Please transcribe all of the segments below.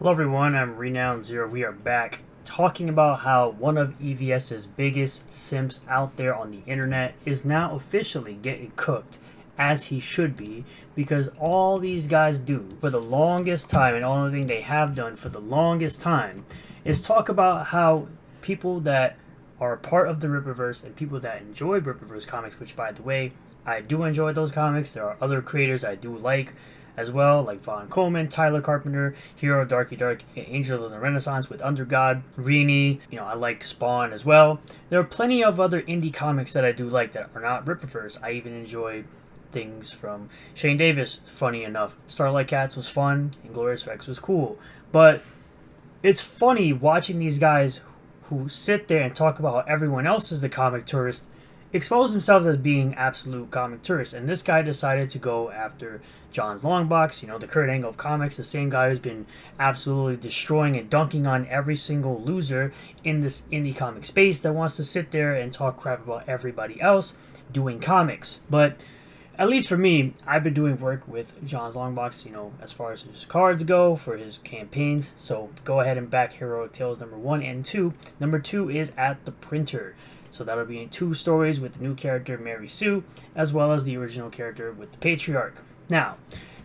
Hello everyone, I'm Renowned Zero. We are back talking about how one of EVS's biggest simps out there on the internet is now officially getting cooked, as he should be, because all these guys do for the longest time, and only thing they have done for the longest time, is talk about how people that are a part of the Rippaverse and people that enjoy Rippaverse comics, which by the way, I do enjoy those comics. There are other creators I do like as well, like Von Coleman, Tyler Carpenter, Hero, Darky Dark, Angels of the Renaissance with Undergod, Rini. I like Spawn as well. There are plenty of other indie comics that I do like that are not Rippaverse. I even enjoy things from Shane Davis, funny enough. Starlight Cats was fun, and Glorious Rex was cool. But it's funny watching these guys who sit there and talk about how everyone else is the comic tourist expose themselves as being absolute comic tourists. And this guy decided to go after John's Longbox, the Kurt Angle of comics, the same guy who's been absolutely destroying and dunking on every single loser in this indie comic space that wants to sit there and talk crap about everybody else doing comics. But at least for me, I've been doing work with John's Longbox, as far as his cards go for his campaigns. So go ahead and back Heroic Tales number 1 and 2. Number 2 is at the printer. So that'll be in 2 stories with the new character Mary Sue, as well as the original character with the Patriarch. Now,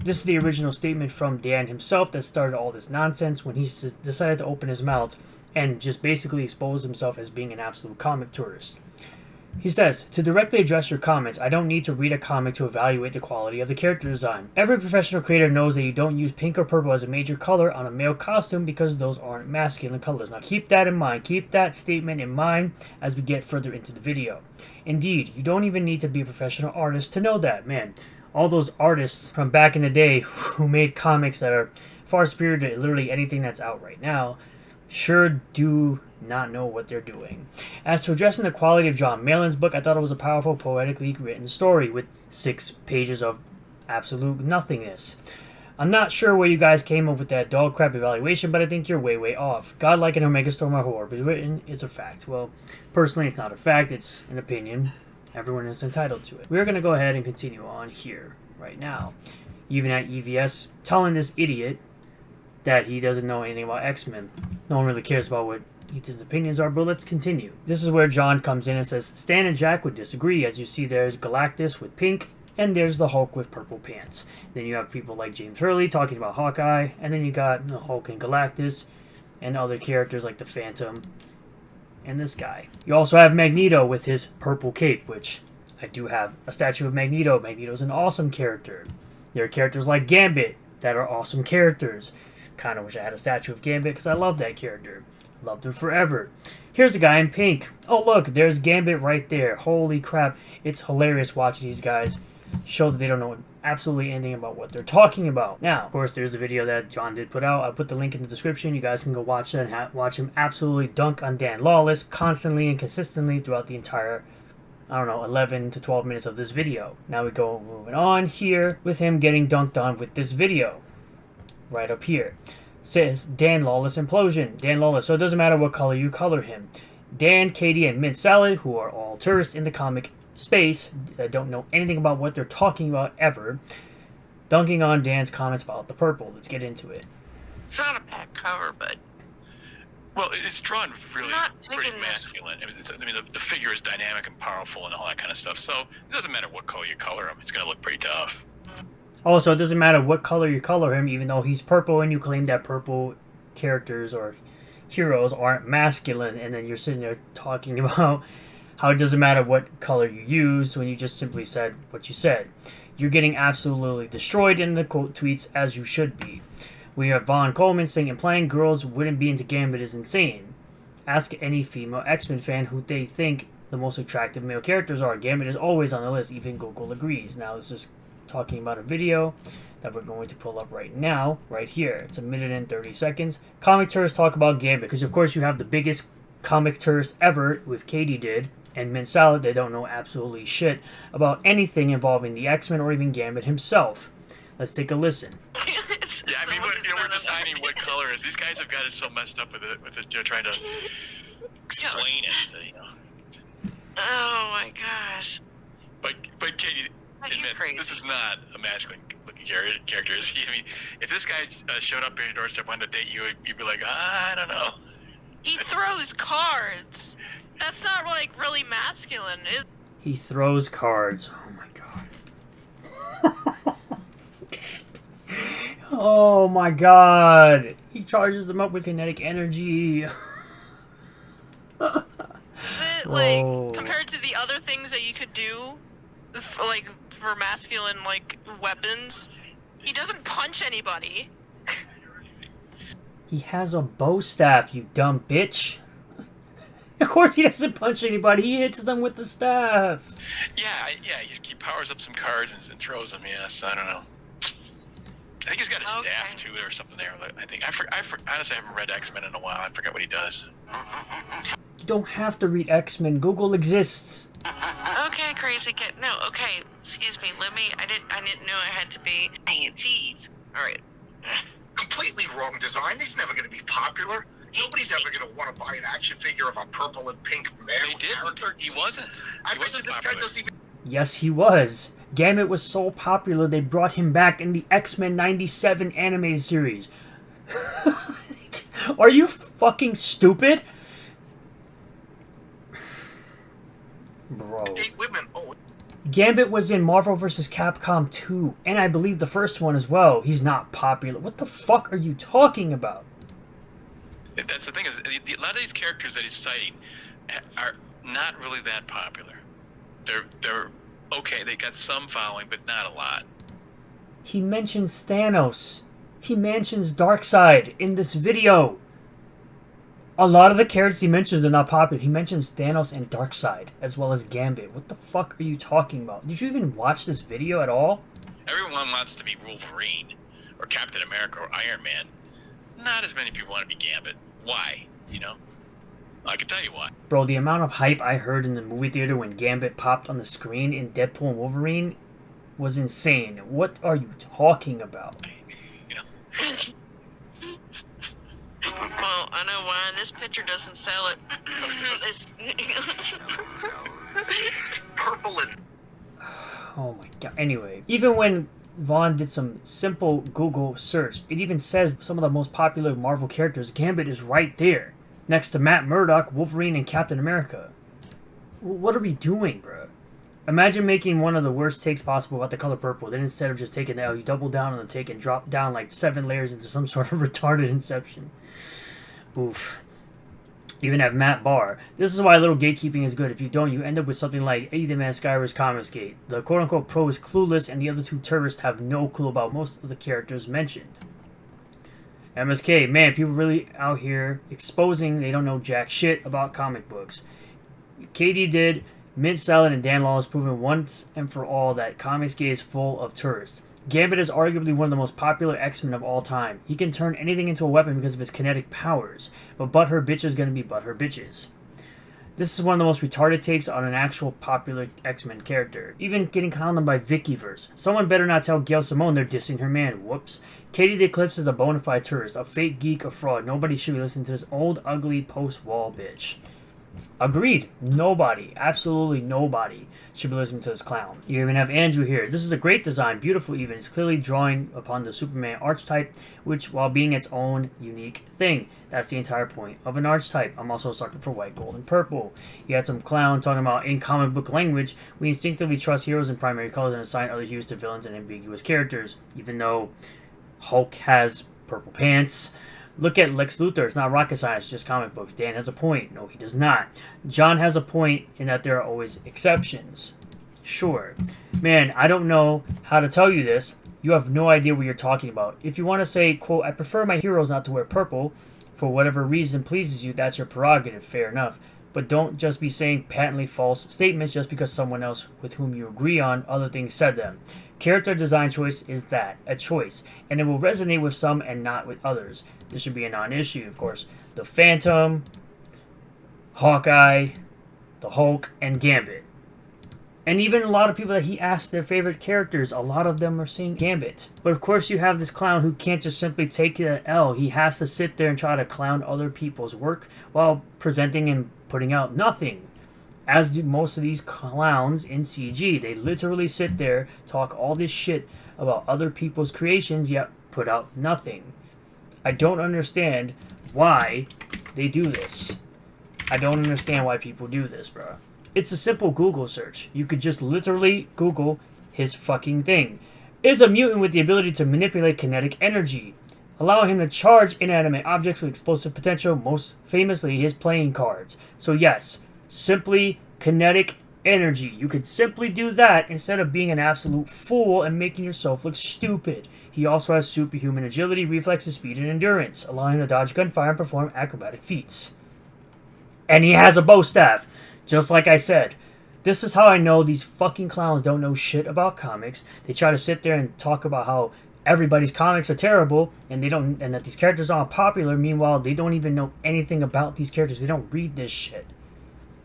this is the original statement from Dan himself that started all this nonsense when he decided to open his mouth and just basically expose himself as being an absolute comic tourist. He says, to directly address your comments, I don't need to read a comic to evaluate the quality of the character design. Every professional creator knows that you don't use pink or purple as a major color on a male costume because those aren't masculine colors. Now keep that in mind. Keep that statement in mind as we get further into the video. Indeed, you don't even need to be a professional artist to know that, man. All those artists from back in the day who made comics that are far superior to literally anything that's out right now sure do not know what they're doing. As to addressing the quality of John Malin's book, I thought it was a powerful, poetically written story with 6 pages of absolute nothingness. I'm not sure where you guys came up with that dog crap evaluation, but I think you're way, way off. Godlike and Omega Storm are horribly written. It's a fact. Well, personally, it's not a fact. It's an opinion. Everyone is entitled to it. We're going to go ahead and continue on here right now. Even at EVS, telling this idiot that he doesn't know anything about X-Men. No one really cares about what his opinions are, but let's continue. This is where John comes in and says, Stan and Jack would disagree. As you see, there's Galactus with pink, and there's the Hulk with purple pants. Then you have people like James Hurley talking about Hawkeye, and then you got the Hulk and Galactus, and other characters like the Phantom, and this guy. You also have Magneto with his purple cape, which I do have a statue of Magneto. Magneto's an awesome character. There are characters like Gambit that are awesome characters. Kind of wish I had a statue of Gambit because I love that character. Loved him forever. Here's a guy in pink. Oh look, there's Gambit right there. Holy crap. It's hilarious watching these guys show that they don't know absolutely anything about what they're talking about. Now, of course, there's a video that John did put out. I'll put the link in the description. You guys can go watch that and watch him absolutely dunk on Dan Lawlis constantly and consistently throughout the entire 11 to 12 minutes of this video. Now we go moving on here with him getting dunked on with this video. Right up here. Says Dan Lawlis implosion. Dan Lawlis. So it doesn't matter what color you color him. Dan, Katie, and Mint Salad, who are all tourists in the comic space that don't know anything about what they're talking about ever, dunking on Dan's comments about the purple. Let's get into it. It's not a bad cover, but well, it's drawn really pretty masculine. The figure is dynamic and powerful and all that kind of stuff. So it doesn't matter what color you color him; it's going to look pretty tough. Also, it doesn't matter what color you color him, even though he's purple and you claim that purple characters or heroes aren't masculine, and then you're sitting there talking about how it doesn't matter what color you use when you just simply said what you said. You're getting absolutely destroyed in the quote tweets, as you should be. We have Von Coleman saying implying girls wouldn't be into Gambit is insane. Ask any female X-Men fan who they think the most attractive male characters are. Gambit is always on the list, even Gogol agrees. Now this is talking about a video that we're going to pull up right now, right here. It's 1 minute and 30 seconds. Comic tourists talk about Gambit, because of course you have the biggest comic tourist ever with Katie did, and Mint Salad. They don't know absolutely shit about anything involving the X-Men or even Gambit himself. Let's take a listen. Yeah, I mean, we're defining what color is. These guys have got it so messed up with it. They're trying to explain it. Oh my gosh. But Katie, admit, this is not a masculine-looking characters. I mean, if this guy showed up at your doorstep, wanted to date you, you'd be like, I don't know. He throws cards. That's not like really masculine, is? He throws cards. Oh my god. Oh my god. He charges them up with kinetic energy. Is it like compared to the other things that you could do, like for masculine like weapons? He doesn't punch anybody. He has a bow staff, you dumb bitch. Of course he doesn't punch anybody, he hits them with the staff. Yeah, he powers up some cards and throws them, yes, I don't know. I think he's got a staff too or something there. I think, honestly I haven't read X-Men in a while, I forgot what he does. You don't have to read X-Men, Google exists. Okay, crazy kid. No, okay, excuse me, I didn't know I had to be, jeez. Alright. Completely wrong design. He's never going to be popular. Nobody's ever going to want to buy an action figure of a purple and pink male character. He wasn't. I bet you this guy doesn't even... Yes, he was. Gambit was so popular they brought him back in the X-Men 97 animated series. Are you fucking stupid? Bro. Date women. Oh. Gambit was in Marvel vs. Capcom 2, and I believe the first one as well. He's not popular. What the fuck are you talking about? That's the thing, is a lot of these characters that he's citing are not really that popular. They're okay, they got some following, but not a lot. He mentions Thanos. He mentions Darkseid in this video. A lot of the characters he mentions are not popular. He mentions Thanos and Darkseid, as well as Gambit. What the fuck are you talking about? Did you even watch this video at all? Everyone wants to be Wolverine, or Captain America, or Iron Man. Not as many people want to be Gambit. Why? You know? I can tell you why. Bro, the amount of hype I heard in the movie theater when Gambit popped on the screen in Deadpool and Wolverine was insane. What are you talking about? You know? Well, I know why this picture doesn't sell it. It's purple and... Oh my god. Anyway, even when Vaughn did some simple Google search, it even says some of the most popular Marvel characters. Gambit is right there, next to Matt Murdock, Wolverine, and Captain America. What are we doing, bro? Imagine making one of the worst takes possible about the color purple, then instead of just taking the L, you double down on the take and drop down like 7 layers into some sort of retarded inception. Oof. Even have Matt Barr. This is why little gatekeeping is good. If you don't, you end up with something like Ethan Man Skyver's Comics Gate. The quote-unquote pro is clueless, and the other two tourists have no clue about most of the characters mentioned. MSK, man, people really out here exposing they don't know jack shit about comic books. Katie did, Mint Salad and Dan Lawlis proven once and for all that Comics Gate is full of tourists. Gambit is arguably one of the most popular X-Men of all time. He can turn anything into a weapon because of his kinetic powers, but butthurt bitch is going to be butthurt bitches. This is one of the most retarded takes on an actual popular X-Men character. Even getting clowned on by Vickyverse. Someone better not tell Gail Simone they're dissing her man. Whoops. Katie the Eclipse is a bona fide tourist, a fake geek, a fraud. Nobody should be listening to this old, ugly, post-wall bitch. Agreed. Nobody, absolutely nobody, should be listening to this clown. You even have Andrew here. This is a great design, beautiful even. It's clearly drawing upon the Superman archetype, which, while being its own unique thing, that's the entire point of an archetype. I'm also a sucker for white, gold, and purple. You had some clown talking about in comic book language, we instinctively trust heroes in primary colors and assign other hues to villains and ambiguous characters, even though Hulk has purple pants. Look at Lex Luthor. It's not rocket science, just comic books. Dan has a point. No, he does not. John has a point in that there are always exceptions. Sure. Man, I don't know how to tell you this. You have no idea what you're talking about. If you want to say, quote, I prefer my heroes not to wear purple, for whatever reason pleases you, that's your prerogative. Fair enough. But don't just be saying patently false statements just because someone else with whom you agree on other things said them. Character design choice is that, a choice, and it will resonate with some and not with others. This should be a non-issue, of course. The Phantom, Hawkeye, the Hulk, and Gambit. And even a lot of people that he asked their favorite characters, a lot of them are saying Gambit. But of course you have this clown who can't just simply take an L. He has to sit there and try to clown other people's work while presenting and putting out nothing. as do most of these clowns in CG. They literally sit there, talk all this shit about other people's creations, yet put out nothing. I don't understand why they do this. I don't understand why people do this, bro. It's a simple Google search. You could just literally Google his fucking thing. Is a mutant with the ability to manipulate kinetic energy, allowing him to charge inanimate objects with explosive potential, most famously his playing cards. So yes, simply kinetic energy. You could simply do that instead of being an absolute fool and making yourself look stupid. He also has superhuman agility, reflexes, speed, and endurance, allowing him to dodge gunfire and perform acrobatic feats. And he has a bow staff, just like I said. This is how I know these fucking clowns don't know shit about comics. They try to sit there and talk about how everybody's comics are terrible and that these characters aren't popular. Meanwhile, they don't even know anything about these characters. They don't read this shit.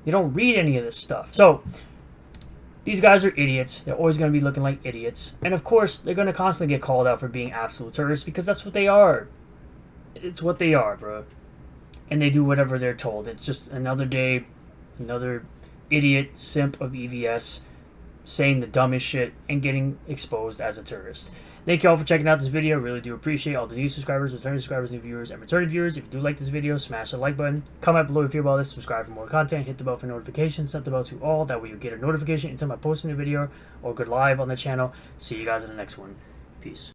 They don't read any of this stuff. So these guys are idiots. They're always going to be looking like idiots. And of course, they're going to constantly get called out for being absolute terrorists because that's what they are. It's what they are, bro. And they do whatever they're told. It's just another day, another idiot simp of EVS saying the dumbest shit and getting exposed as a terrorist. Thank you all for checking out this video. Really do appreciate all the new subscribers, returning subscribers, new viewers, and returning viewers. If you do like this video, smash the like button. Comment below if you feel about this. Subscribe for more content. Hit the bell for notifications. Set the bell to all. That way you get a notification anytime I post a new video or go live on the channel. See you guys in the next one. Peace.